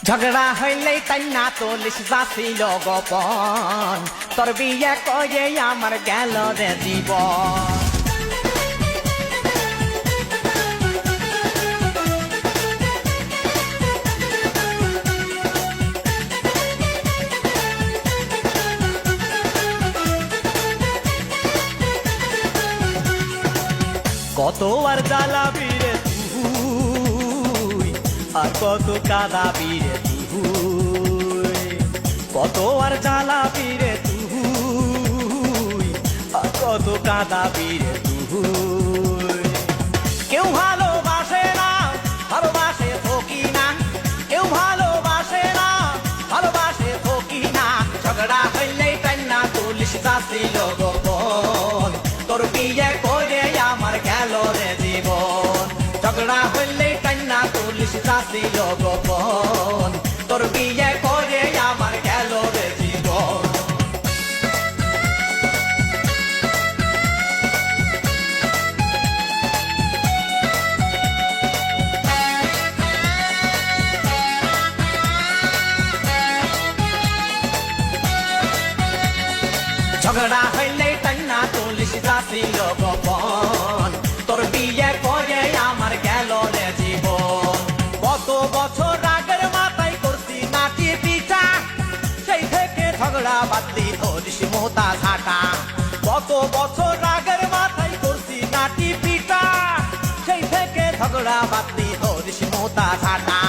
ঝগড়া হইলেই তাই না তুলিস যাছিল গোপন, তোর বিয়ে করে আমার গেল রে জীবন। কত আর জ্বালাবি রে তুই, আর কত কাঁদাবি রে তুই, কত আর জ্বালাবি রে তুই, আর কত কাঁদাবি রে তুই। কেউ ভালোবাসে না, ভালোবাসে ফকি না, কেউ ভালোবাসে না, ভালোবাসে ফকি না। ঝগড়া হইলেই তাই না তুলিস যাচ্ছিল গোপন, তোর বিয়ে করে আমার গেল রে জীবন। ঝগড়া হইলেই তাই না তুলিস যাচ্ছিল গোপন, তোর বিয়ে করে আমার গেল রে জীবন। ঝগড়া হইলেই তাই না তুলিস যাচ্ছিল গোপন, তোর বিয়ে করে আমার গেল রে জীবন। কত বছর আগের মাথায় করছি নাটি পিঠা, সেই থেকে ঝগড়া বাদলি ধরিস মোতা ঝাঁটা। কত বছর আগের মাথায় করছি নাটি পিঠা, সেই থেকে ঝগড়া বাদলি ধরিস মোতা ঝাঁটা।